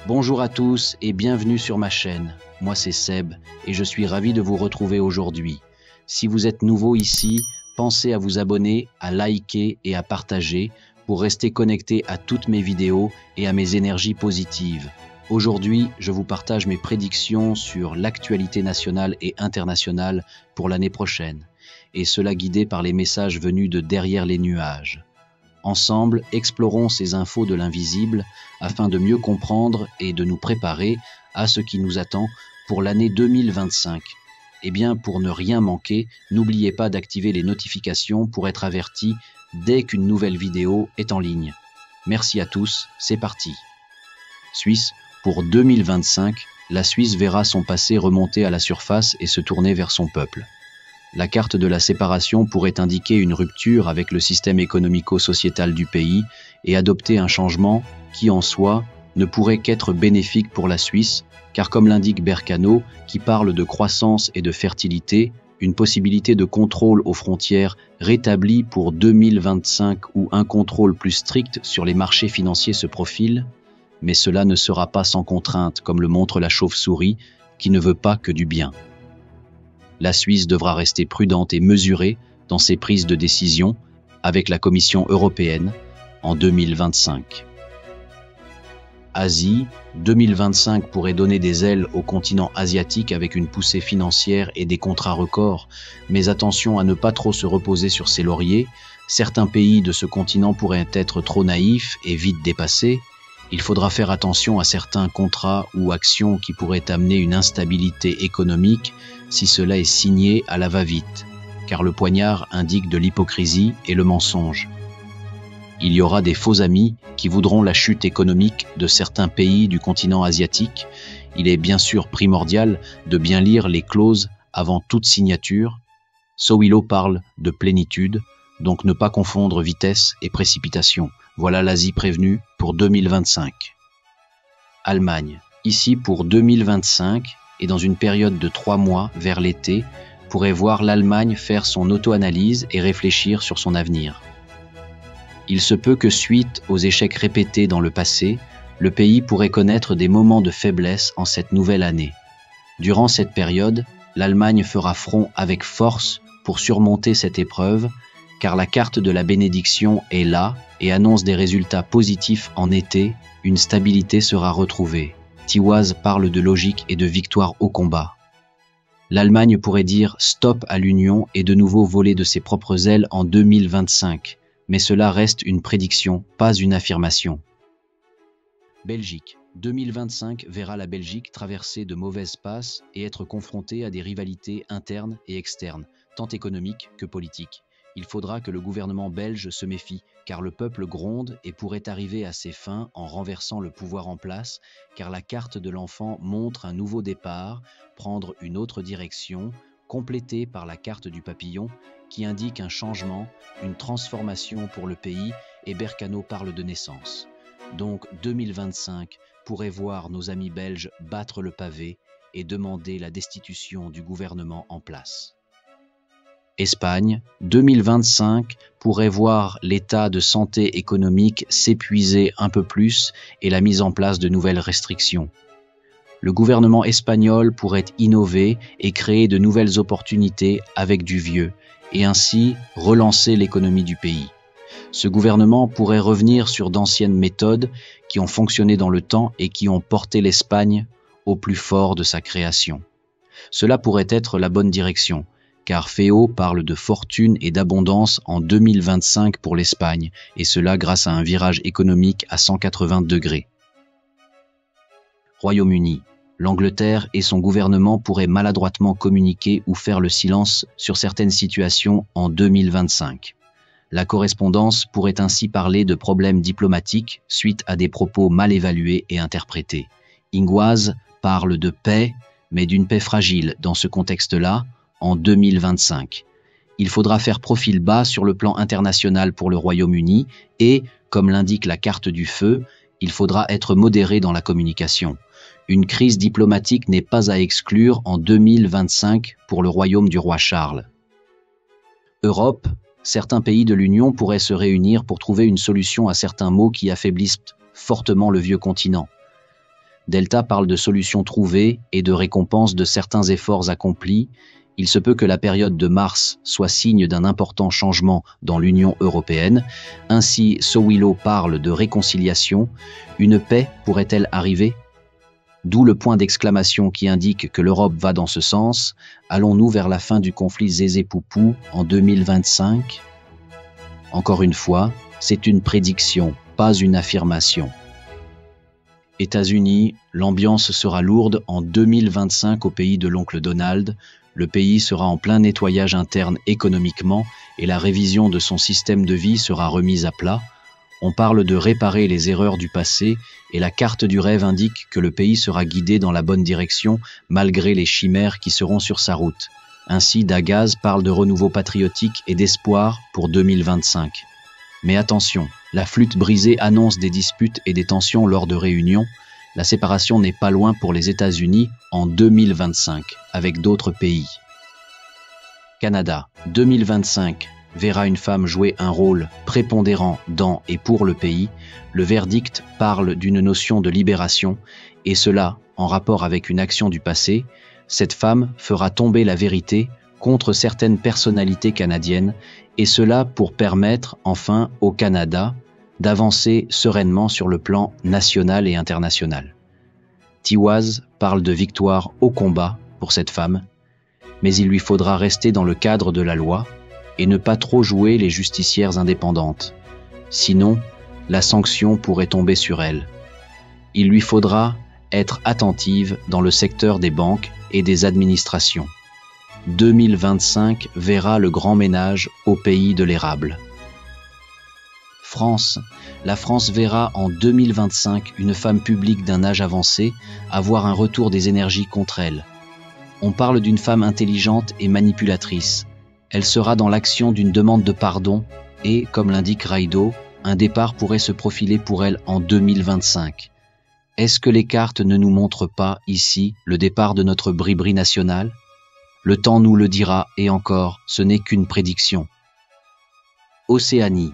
Bonjour à tous et bienvenue sur ma chaîne. Moi c'est Seb et je suis ravi de vous retrouver aujourd'hui. Si vous êtes nouveau ici, pensez à vous abonner, à liker et à partager pour rester connecté à toutes mes vidéos et à mes énergies positives. Aujourd'hui, je vous partage mes prédictions sur l'actualité nationale et internationale pour l'année prochaine, et cela guidé par les messages venus de derrière les nuages. Ensemble, explorons ces infos de l'invisible afin de mieux comprendre et de nous préparer à ce qui nous attend pour l'année 2025. Eh bien, pour ne rien manquer, n'oubliez pas d'activer les notifications pour être averti dès qu'une nouvelle vidéo est en ligne. Merci à tous, c'est parti. Suisse, pour 2025, la Suisse verra son passé remonter à la surface et se tourner vers son peuple. La carte de la séparation pourrait indiquer une rupture avec le système économico-sociétal du pays et adopter un changement qui, en soi, ne pourrait qu'être bénéfique pour la Suisse, car comme l'indique Bercano, qui parle de croissance et de fertilité, une possibilité de contrôle aux frontières rétablie pour 2025 où un contrôle plus strict sur les marchés financiers se profile, mais cela ne sera pas sans contrainte, comme le montre la chauve-souris, qui ne veut pas que du bien. La Suisse devra rester prudente et mesurée dans ses prises de décision avec la Commission européenne en 2025. Asie, 2025 pourrait donner des ailes au continent asiatique avec une poussée financière et des contrats records, mais attention à ne pas trop se reposer sur ses lauriers. Certains pays de ce continent pourraient être trop naïfs et vite dépassés. Il faudra faire attention à certains contrats ou actions qui pourraient amener une instabilité économique si cela est signé à la va-vite, car le poignard indique de l'hypocrisie et le mensonge. Il y aura des faux amis qui voudront la chute économique de certains pays du continent asiatique. Il est bien sûr primordial de bien lire les clauses avant toute signature. Sowilo parle de plénitude, donc ne pas confondre vitesse et précipitation. Voilà l'Asie prévenue pour 2025. Allemagne. Ici pour 2025 et dans une période de 3 mois vers l'été, pourrait voir l'Allemagne faire son auto-analyse et réfléchir sur son avenir. Il se peut que suite aux échecs répétés dans le passé, le pays pourrait connaître des moments de faiblesse en cette nouvelle année. Durant cette période, l'Allemagne fera front avec force pour surmonter cette épreuve, car la carte de la bénédiction est là et annonce des résultats positifs en été, une stabilité sera retrouvée. Tiwaz parle de logique et de victoire au combat. L'Allemagne pourrait dire stop à l'Union et de nouveau voler de ses propres ailes en 2025, mais cela reste une prédiction, pas une affirmation. Belgique. 2025 verra la Belgique traverser de mauvaises passes et être confrontée à des rivalités internes et externes, tant économiques que politiques. Il faudra que le gouvernement belge se méfie, car le peuple gronde et pourrait arriver à ses fins en renversant le pouvoir en place, car la carte de l'enfant montre un nouveau départ, prendre une autre direction, complétée par la carte du papillon, qui indique un changement, une transformation pour le pays, et Bercano parle de naissance. Donc 2025 pourrait voir nos amis belges battre le pavé et demander la destitution du gouvernement en place. Espagne, 2025 pourrait voir l'état de santé économique s'épuiser un peu plus et la mise en place de nouvelles restrictions. Le gouvernement espagnol pourrait innover et créer de nouvelles opportunités avec du vieux et ainsi relancer l'économie du pays. Ce gouvernement pourrait revenir sur d'anciennes méthodes qui ont fonctionné dans le temps et qui ont porté l'Espagne au plus fort de sa création. Cela pourrait être la bonne direction, car Feo parle de fortune et d'abondance en 2025 pour l'Espagne, et cela grâce à un virage économique à 180 degrés. Royaume-Uni. L'Angleterre et son gouvernement pourraient maladroitement communiquer ou faire le silence sur certaines situations en 2025. La correspondance pourrait ainsi parler de problèmes diplomatiques suite à des propos mal évalués et interprétés. Ingoise parle de paix, mais d'une paix fragile dans ce contexte-là, en 2025. Il faudra faire profil bas sur le plan international pour le Royaume-Uni et, comme l'indique la carte du feu, il faudra être modéré dans la communication. Une crise diplomatique n'est pas à exclure en 2025 pour le royaume du roi Charles. Europe, certains pays de l'Union pourraient se réunir pour trouver une solution à certains maux qui affaiblissent fortement le vieux continent. Delta parle de solutions trouvées et de récompense de certains efforts accomplis. Il se peut que la période de mars soit signe d'un important changement dans l'Union européenne. Ainsi, Sowilo parle de réconciliation. Une paix pourrait-elle arriver ? D'où le point d'exclamation qui indique que l'Europe va dans ce sens. Allons-nous vers la fin du conflit Zézé-Poupou en 2025 ? Encore une fois, c'est une prédiction, pas une affirmation. États-Unis, l'ambiance sera lourde en 2025 au pays de l'oncle Donald. Le pays sera en plein nettoyage interne économiquement et la révision de son système de vie sera remise à plat. On parle de réparer les erreurs du passé et la carte du rêve indique que le pays sera guidé dans la bonne direction malgré les chimères qui seront sur sa route. Ainsi, Dagaz parle de renouveau patriotique et d'espoir pour 2025. Mais attention, la flûte brisée annonce des disputes et des tensions lors de réunions. La séparation n'est pas loin pour les États-Unis en 2025 avec d'autres pays. Canada, 2025 verra une femme jouer un rôle prépondérant dans et pour le pays. Le verdict parle d'une notion de libération, et cela en rapport avec une action du passé. Cette femme fera tomber la vérité contre certaines personnalités canadiennes, et cela pour permettre enfin au Canada d'avancer sereinement sur le plan national et international. Tiwaz parle de victoire au combat pour cette femme, mais il lui faudra rester dans le cadre de la loi et ne pas trop jouer les justicières indépendantes. Sinon, la sanction pourrait tomber sur elle. Il lui faudra être attentive dans le secteur des banques et des administrations. 2025 verra le grand ménage au pays de l'érable. France. La France verra en 2025 une femme publique d'un âge avancé avoir un retour des énergies contre elle. On parle d'une femme intelligente et manipulatrice. Elle sera dans l'action d'une demande de pardon et, comme l'indique Raido, un départ pourrait se profiler pour elle en 2025. Est-ce que les cartes ne nous montrent pas, ici, le départ de notre bribri national ? Le temps nous le dira, et encore, ce n'est qu'une prédiction. Océanie.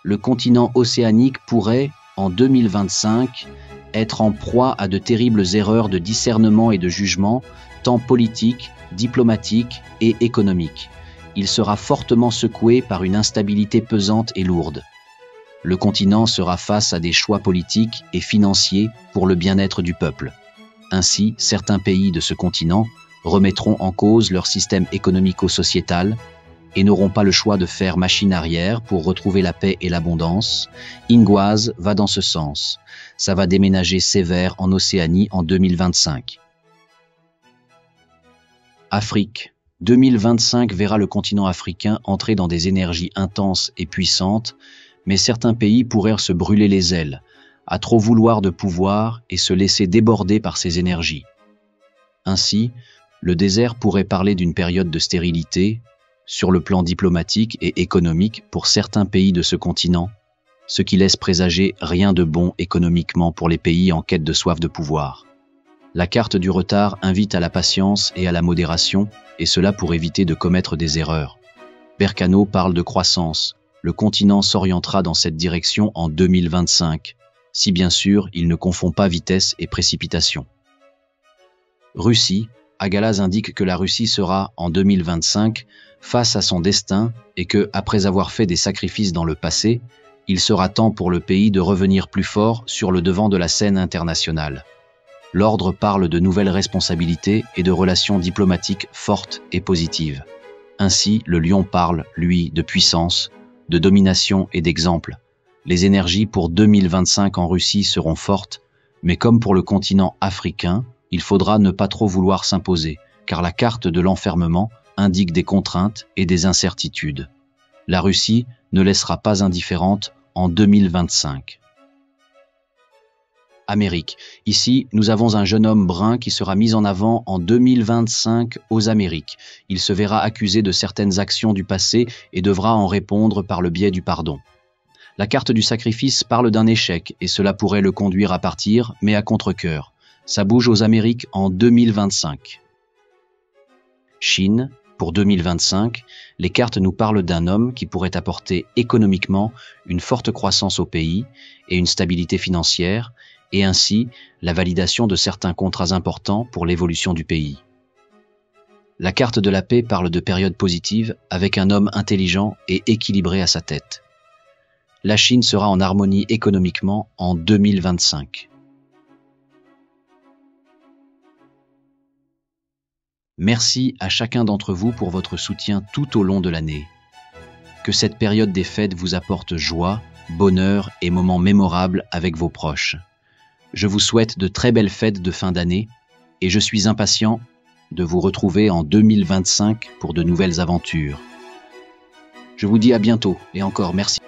Le continent océanique pourrait, en 2025, être en proie à de terribles erreurs de discernement et de jugement, tant politiques, diplomatiques et économiques. Il sera fortement secoué par une instabilité pesante et lourde. Le continent sera face à des choix politiques et financiers pour le bien-être du peuple. Ainsi, certains pays de ce continent remettront en cause leur système économico-sociétal et n'auront pas le choix de faire machine arrière pour retrouver la paix et l'abondance. Ingoise va dans ce sens. Ça va déménager sévère en Océanie en 2025. Afrique. 2025 verra le continent africain entrer dans des énergies intenses et puissantes, mais certains pays pourraient se brûler les ailes, à trop vouloir de pouvoir et se laisser déborder par ces énergies. Ainsi, le désert pourrait parler d'une période de stérilité, sur le plan diplomatique et économique pour certains pays de ce continent, ce qui laisse présager rien de bon économiquement pour les pays en quête de soif de pouvoir. La carte du retard invite à la patience et à la modération, et cela pour éviter de commettre des erreurs. Bercano parle de croissance. Le continent s'orientera dans cette direction en 2025, si bien sûr il ne confond pas vitesse et précipitation. Russie. Agalaz indique que la Russie sera, en 2025, face à son destin et que, après avoir fait des sacrifices dans le passé, il sera temps pour le pays de revenir plus fort sur le devant de la scène internationale. L'ordre parle de nouvelles responsabilités et de relations diplomatiques fortes et positives. Ainsi, le lion parle, lui, de puissance, de domination et d'exemple. Les énergies pour 2025 en Russie seront fortes, mais comme pour le continent africain, il faudra ne pas trop vouloir s'imposer, car la carte de l'enfermement indique des contraintes et des incertitudes. La Russie ne laissera pas indifférente en 2025. Amérique. Ici, nous avons un jeune homme brun qui sera mis en avant en 2025 aux Amériques. Il se verra accusé de certaines actions du passé et devra en répondre par le biais du pardon. La carte du sacrifice parle d'un échec et cela pourrait le conduire à partir, mais à contre-cœur. Ça bouge aux Amériques en 2025. Chine, pour 2025, les cartes nous parlent d'un homme qui pourrait apporter économiquement une forte croissance au pays et une stabilité financière, et ainsi la validation de certains contrats importants pour l'évolution du pays. La carte de la paix parle de périodes positives avec un homme intelligent et équilibré à sa tête. La Chine sera en harmonie économiquement en 2025. Merci à chacun d'entre vous pour votre soutien tout au long de l'année. Que cette période des fêtes vous apporte joie, bonheur et moments mémorables avec vos proches. Je vous souhaite de très belles fêtes de fin d'année et je suis impatient de vous retrouver en 2025 pour de nouvelles aventures. Je vous dis à bientôt et encore merci.